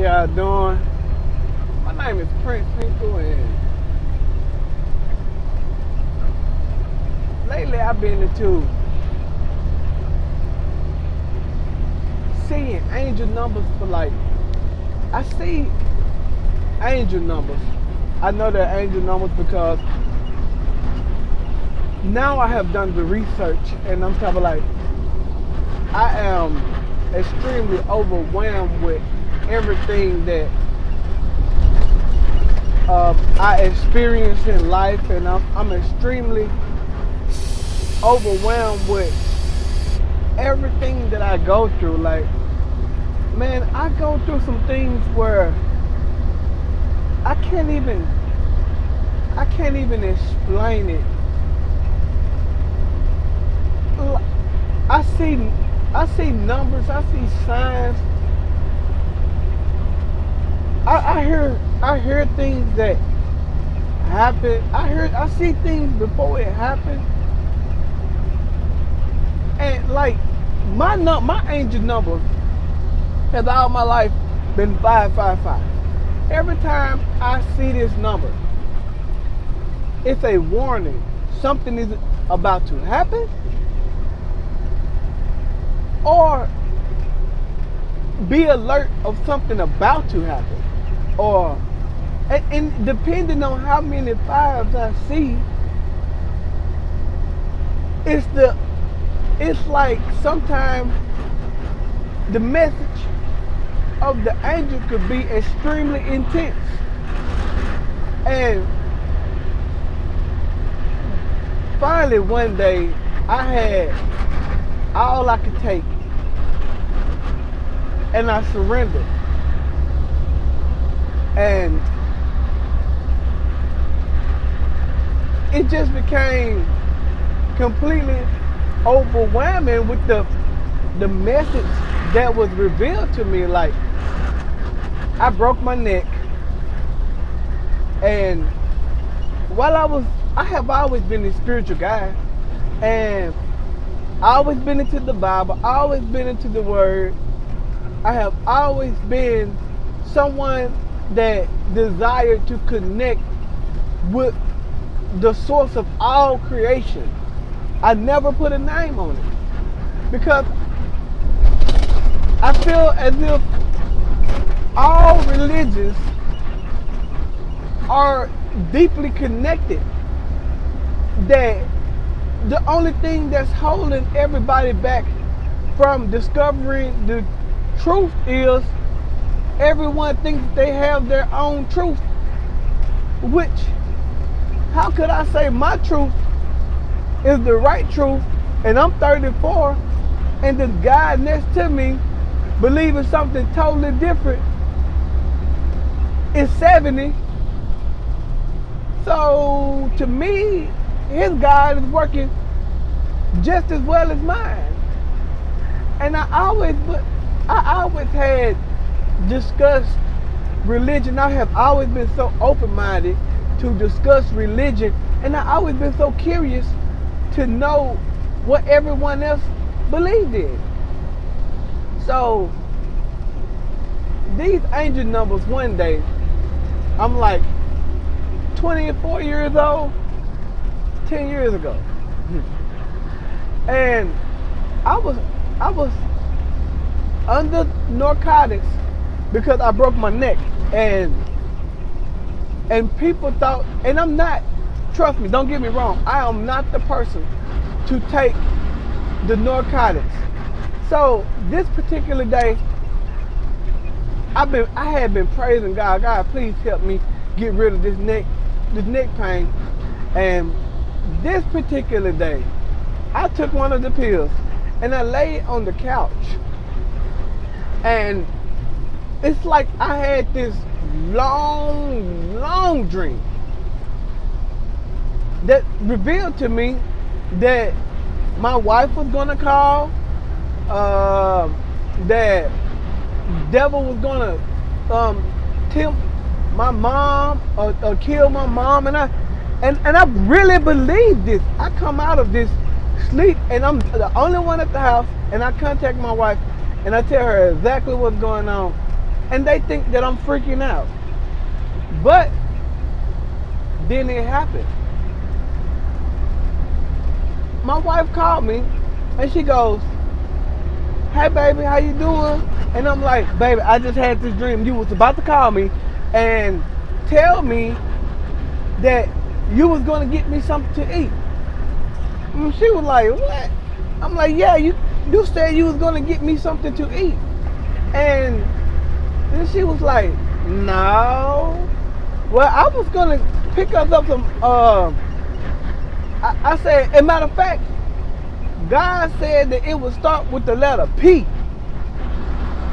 y'all doing? My name is Prince Hinkle, and lately I've been into seeing angel numbers for I see angel numbers. I know they're angel numbers because now I have done the research, and I'm kind of I am extremely overwhelmed with everything that I experience in life, and I'm extremely overwhelmed with everything that I go through. Man, I go through some things where I can't even explain it. I see numbers, I see signs. I hear things that happen. I see things before it happens. And my angel number has all my life been 555. Every time I see this number, it's a warning. Something is about to happen, or be alert of something about to happen. Or and depending on how many fives I see, it's like sometimes the message of the angel could be extremely intense. And finally one day I had all I could take, and I surrendered. And it just became completely overwhelming with the message that was revealed to me. I broke my neck, and I have always been a spiritual guy, and I always been into the Bible, I always been into the Word. I have always been someone that desired to connect with the source of all creation. I never put a name on it because I feel as if all religions are deeply connected, that the only thing that's holding everybody back from discovering the truth is everyone thinks they have their own truth, which, how could I say my truth is the right truth, and I'm 34, and the guy next to me believing something totally different is 70. So to me, his God is working just as well as mine. And I always had discussed religion. I have always been so open-minded to discuss religion, and I always been so curious to know what everyone else believed in. So these angel numbers, one day I'm 24 years old, 10 years ago, and I was under narcotics because I broke my neck, and people thought, and I'm not, trust me, don't get me wrong, I am not the person to take the narcotics. So this particular day, I had been praising God. God, please help me get rid of this neck pain. And this particular day, I took one of the pills and I laid on the couch, and it's like I had this long dream that revealed to me that my wife was gonna call, that devil was gonna tempt my mom or kill my mom, and I really believe this. I come out of this sleep, and I'm the only one at the house, and I contact my wife and I tell her exactly what's going on, and they think that I'm freaking out. But then it happened. My wife called me and she goes, "Hey baby, how you doing?" And I'm like, "Baby, I just had this dream. You was about to call me and tell me that you was gonna get me something to eat." And she was like, "What?" I'm like, "Yeah, you said you was gonna get me something to eat." And then she was like, "No. Well, I was gonna pick us up some I said, as a matter of fact, God said that it would start with the letter P.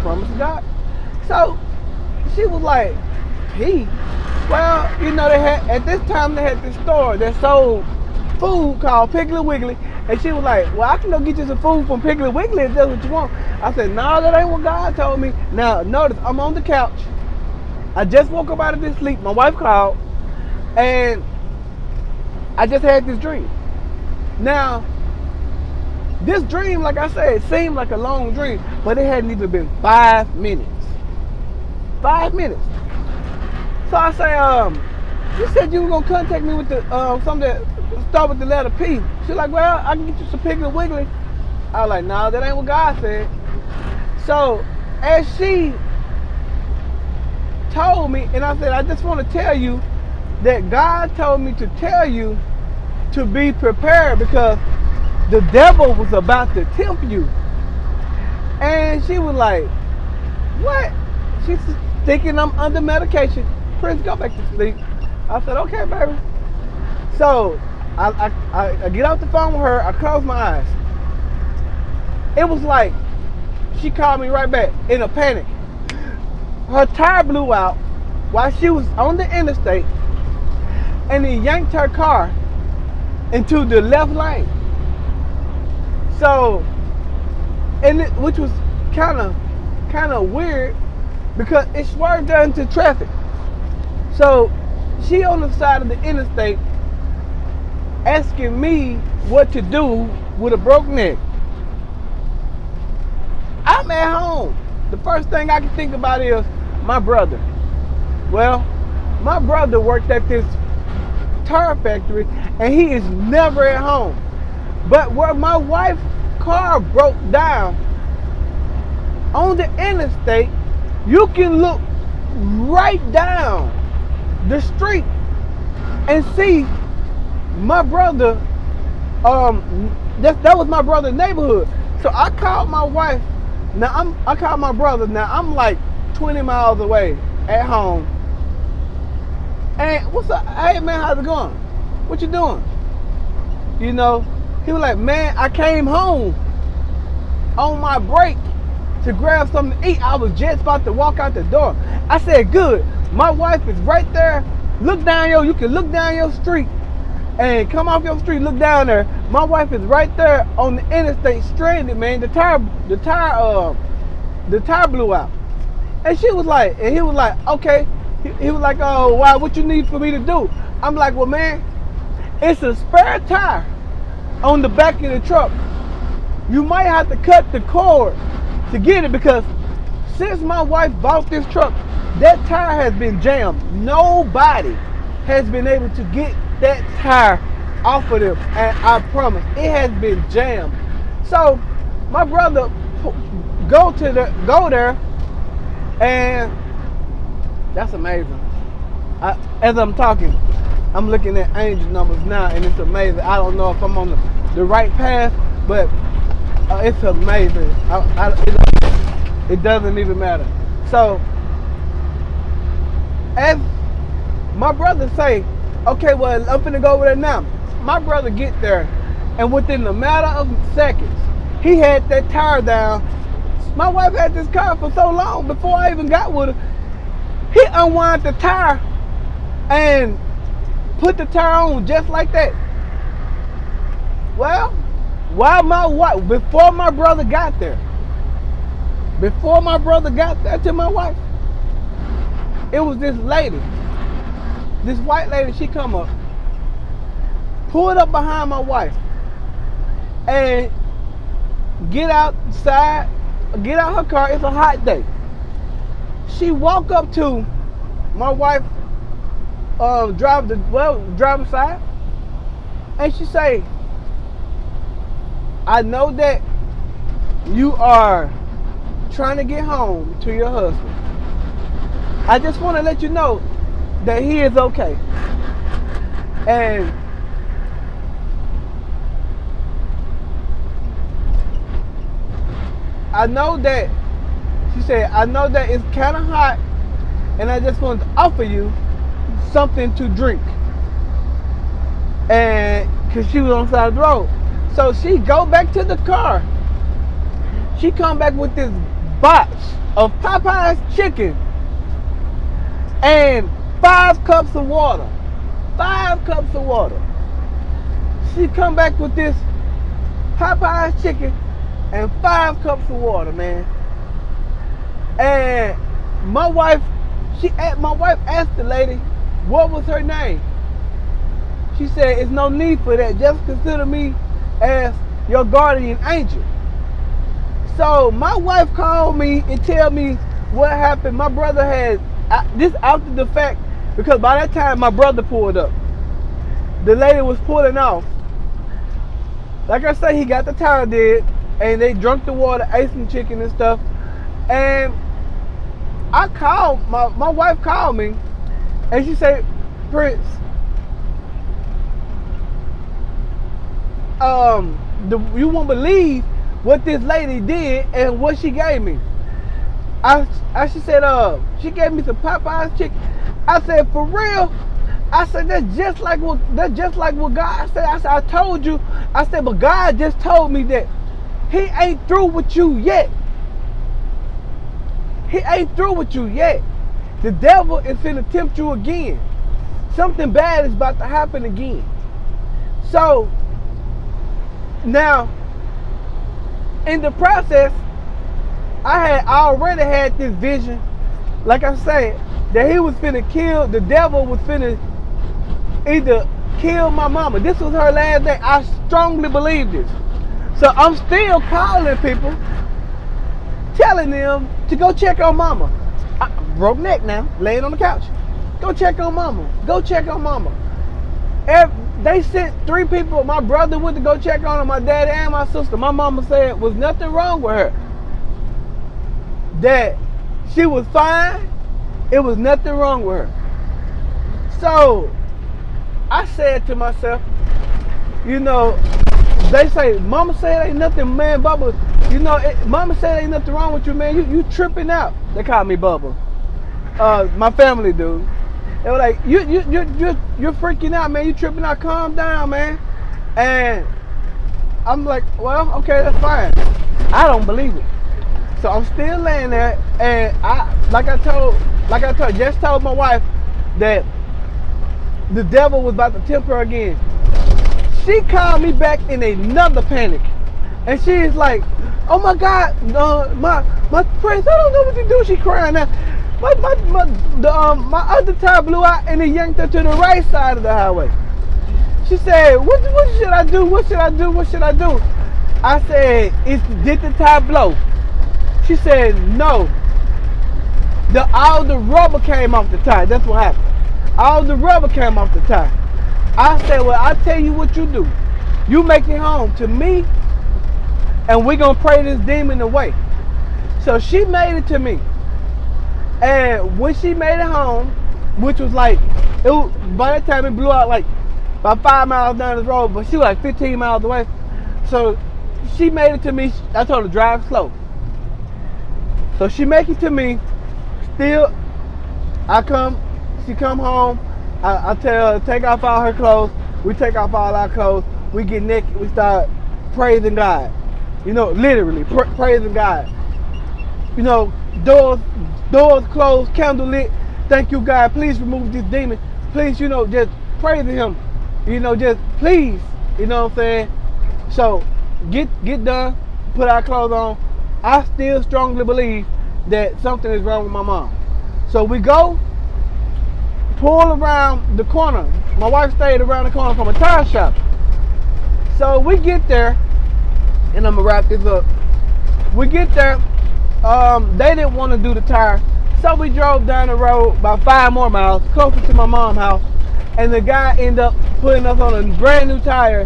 Promise to God. So she was like, P? Well, you know, they had at this time they had this store that sold food called Piggly Wiggly. And she was like, "Well, I can go get you some food from Piggly Wiggly if that's what you want." I said, "No, that ain't what God told me." Now, notice, I'm on the couch. I just woke up out of this sleep. My wife called. And I just had this dream. Now, this dream, like I said, seemed like a long dream, but it hadn't even been 5 minutes. 5 minutes. So I say, "You said you were gonna contact me with the something that start with the letter P." She's like, "Well, I can get you some Piggly Wiggly." I was like, "No, that ain't what God said." So as she told me, and I said, "I just want to tell you that God told me to tell you to be prepared because the devil was about to tempt you." And she was like, "What?" She's thinking I'm under medication. "Prince, go back to sleep." I said, "Okay, baby." So I get off the phone with her. I close my eyes. It was like she called me right back in a panic. Her tire blew out while she was on the interstate, and it yanked her car into the left lane. So, which was kind of weird because it swerved her into traffic. So she on the side of the interstate asking me what to do with a broke neck. I'm at home. The first thing I can think about is my brother. Well, my brother worked at this tire factory and he is never at home. But where my wife's car broke down on the interstate, you can look right down the street and see my brother. That was my brother's neighborhood. So I called my wife. I called my brother. Now I'm like 20 miles away at home. And what's up? Hey man, how's it going? What you doing? You know, he was like, "Man, I came home on my break to grab something to eat. I was just about to walk out the door." I said, "Good. My wife is right there. You can look down your street and come off your street, look down there. My wife is right there on the interstate stranded, man. The tire blew out." And he was like, "Okay." He was like, "Oh, wow, what you need for me to do?" I'm like, "Well, man, it's a spare tire on the back of the truck. You might have to cut the cord to get it because since my wife bought this truck, that tire has been jammed. Nobody has been able to get that tire off of them, and I promise it has been jammed." So my brother go there, and that's amazing. As I'm talking, I'm looking at angel numbers now, and it's amazing. I don't know if I'm on the right path, but it's amazing. It doesn't even matter. So, as my brother say, "Okay, well, I'm finna go over there now." My brother get there, and within a matter of seconds, he had that tire down. My wife had this car for so long before I even got with her. He unwound the tire and put the tire on just like that. Well, before my brother got there to my wife, it was this lady, this white lady. She come up, pulled up behind my wife, and get out her car. It's a hot day. She walk up to my wife, driver's side, and she say, I know that you are trying to get home to your husband. I just want to let you know that he is okay. And I know that, she said, I know that it's kind of hot, and I just wanted to offer you something to drink. And because she was on the side of the road. So she go back to the car. She come back with this box of Popeye's chicken and 5 cups of water. 5 cups of water. She come back with this Popeye's chicken and 5 cups of water, man. And my wife asked the lady, what was her name? She said, it's no need for that. Just consider me as your guardian angel. So my wife called me and tell me what happened. My brother had, this after the fact, because by that time my brother pulled up. The lady was pulling off. Like I said, he got the tire dead, and they drunk the water, ate some chicken and stuff. And I called, my wife called me, and she said, Prince, you won't believe what this lady did and what she gave me. She said, she gave me some Popeye's chicken. I said, for real? I said, that's just like what God said. I said, I told you. I said, but God just told me that he ain't through with you yet. He ain't through with you yet. The devil is finna tempt you again. Something bad is about to happen again. So, now, in the process, I already had this vision, like I said, that he was finna kill, the devil was finna either kill my mama. This was her last day. I strongly believe this. So I'm still calling people, telling them to go check on mama. Broke neck now, laying on the couch. Go check on mama. Go check on mama. They sent 3 people. My brother went to go check on her, my daddy and my sister. My mama said was nothing wrong with her. That she was fine. It was nothing wrong with her. So I said to myself, you know, they say, mama said ain't nothing, man, Bubba. You know, mama said ain't nothing wrong with you, man. You tripping out. They call me Bubba. My family do. They were like, you're freaking out, man. You tripping out. Calm down, man. And I'm like, well, okay, that's fine. I don't believe it. So I'm still laying there, and I just told my wife that the devil was about to tempt her again. She called me back in another panic, and she's like, oh my God, my Prince, I don't know what to do. She crying now. My other tire blew out, and it yanked her to the right side of the highway. She said, what should I do? What should I do? What should I do? I said, did the tire blow? She said, no. All the rubber came off the tire. That's what happened. All the rubber came off the tire. I said, well, I tell you what you do. You make it home to me, and we're going to pray this demon away. So she made it to me. And when she made it home, which was like, by that time it blew out like about 5 miles down the road, but she was like 15 miles away. So she made it to me. I told her to drive slow. So she make it to me. Still, she come home. I tell her to take off all her clothes. We take off all our clothes. We get naked. We start praising God. You know, literally praising God. You know, doors closed, candle lit. Thank you, God. Please remove this demon. Please, you know, just praise him. You know, just please. You know what I'm saying? So get done. Put our clothes on. I still strongly believe that something is wrong with my mom. So we go, pull around the corner. My wife stayed around the corner from a tire shop. So we get there, and I'm gonna wrap this up. We get there. They didn't want to do the tire So we drove down the road about 5 more miles, closer to my mom's house, and the guy ended up putting us on a brand new tire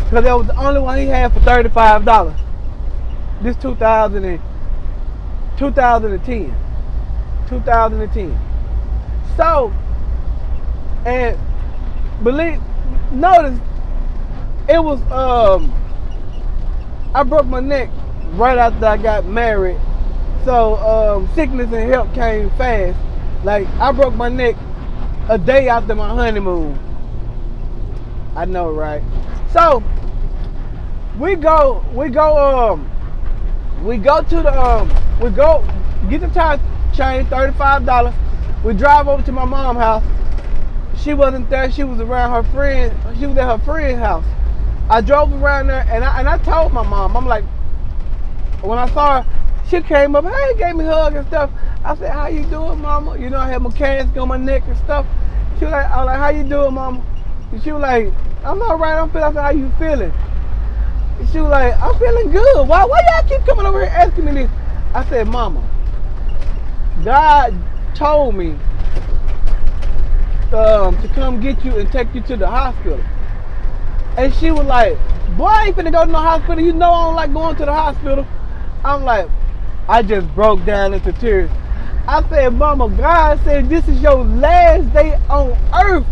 because that was the only one he had for $35. This 2010. 2010. So, and notice, it was, I broke my neck right after I got married. So, sickness and health came fast. Like, I broke my neck a day after my honeymoon. I know, right? So, we go get the tire change, $35. We drive over to my mom's house. She wasn't there. She was around her friend. She was at her friend's house. I drove around there, and I told my mom, I'm like, when I saw her, she came up, hey, gave me a hug and stuff. I said, how you doing, mama? You know, I had mechanics on my neck and stuff. She was like, I was like, how you doing, mama? And she was like, I'm all right, I'm feeling. I said, how you feeling? And she was like, I'm feeling good. Why y'all keep coming over here asking me this? I said, mama, God told me to come get you and take you to the hospital. And she was like, boy, I ain't finna go to no hospital. You know I don't like going to the hospital. I'm like, I just broke down into tears. I said, mama, God said this is your last day on earth.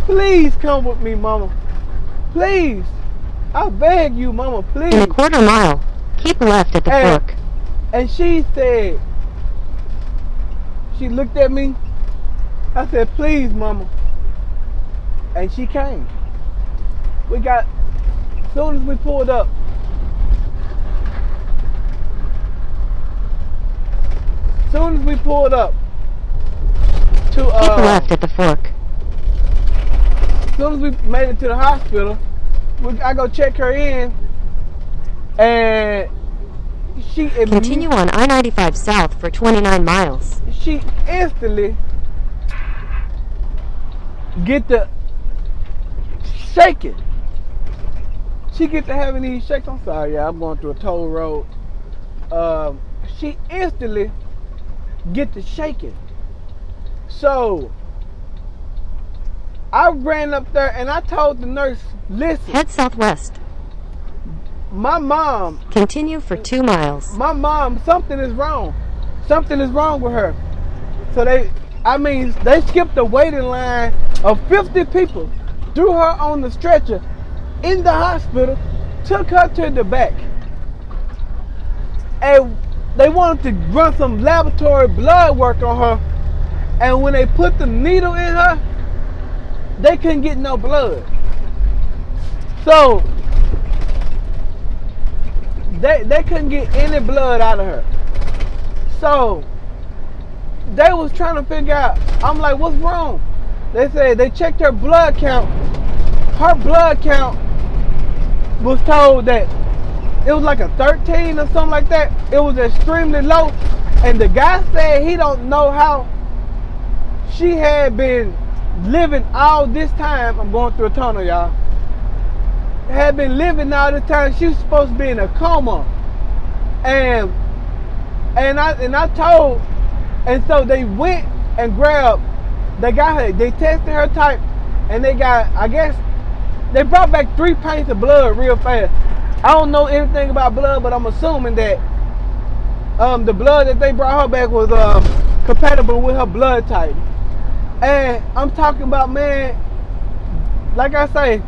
Please come with me, mama. Please. I beg you, mama, please. In a quarter mile, keep left at the fork. And she said, she looked at me. I said, please, mama. And she came. As soon as we pulled up, to keep left at the fork. As soon as we made it to the hospital, I go check her in, and she continue on I-95 south for 29 miles. She instantly get the shaking. She get to having these shakes. I'm sorry, yeah, I'm going through a toll road. She instantly get to shaking. So I ran up there and I told the nurse, listen. Head southwest. My mom. Continue for 2 miles. My mom, something is wrong. Something is wrong with her. So they skipped the waiting line of 50 people, threw her on the stretcher in the hospital, took her to the back. And they wanted to run some laboratory blood work on her. And when they put the needle in her, they couldn't get no blood. So they couldn't get any blood out of her. So they was trying to figure out, I'm like, what's wrong? They said they checked her blood count. Her blood count was told that it was like a 13 or something like that. It was extremely low. And the guy said he don't know how she had been living all this time. I'm going through a tunnel, y'all. Had been living all this time. She was supposed to be in a coma. And I told, and so they went and grabbed, they tested her type, and they got, I guess, they brought back 3 pints of blood real fast. I don't know anything about blood, but I'm assuming that the blood that they brought her back was compatible with her blood type. And I'm talking about, man, like I say,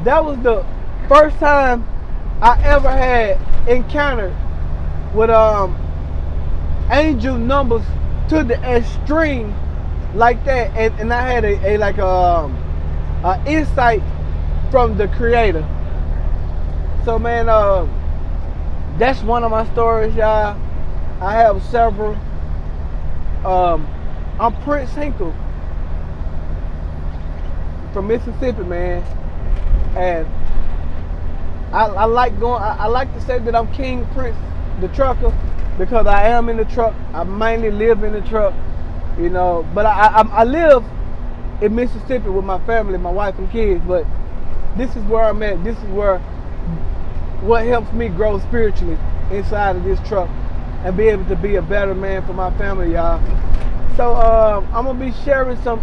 that was the first time I ever had encountered with angel numbers to the extreme like that, and I had a insight from the Creator. So man, that's one of my stories, y'all. I have several. I'm Prince Hinkle from Mississippi, man, and I like to say that I'm King Prince the trucker, because I am in the truck. I mainly live in the truck, you know, but I live in Mississippi with my family, my wife and kids, but this is where I'm at. This is what helps me grow spiritually inside of this truck. and be able to be a better man for my family, y'all. So I'm gonna be sharing some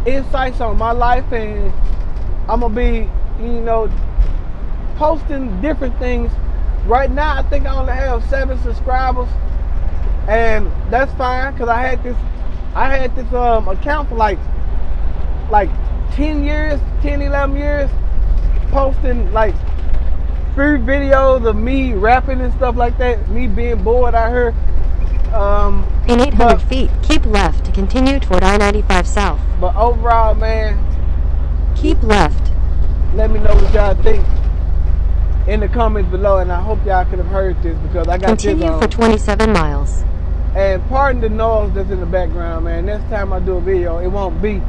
insights on my life, and I'm gonna be, posting different things. Right now, I think I only have 7 subscribers, and that's fine because I had this account for like 10 years, 10, 11 years, posting like 3 videos of me rapping and stuff like that, me being bored out here. In 800 feet, keep left to continue toward I-95 South. But overall, man, Keep left. let me know what y'all think in the comments below, and I hope y'all could have heard this because I got Continue this on. for 27 miles. And pardon the noise that's in the background, man. Next time I do a video, it won't be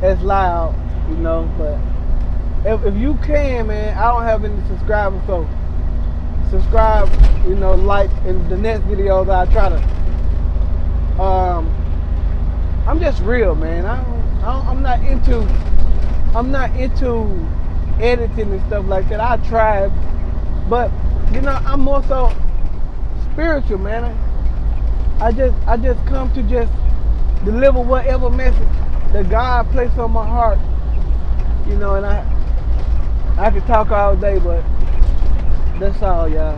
as loud, but if you can, man, I don't have any subscribers, so subscribe, like in the next video that I try to. I'm just real, man. I'm not into editing and stuff like that. I try, but I'm more so spiritual, man. I just come to just deliver whatever message that God placed on my heart, and I could talk all day, but that's all, y'all.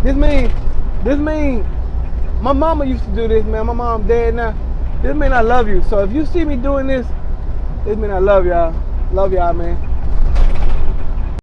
This mean my mama used to do this, man. My mom dead now. This mean I love you. So if you see me doing this, this mean I love y'all. Love y'all, man.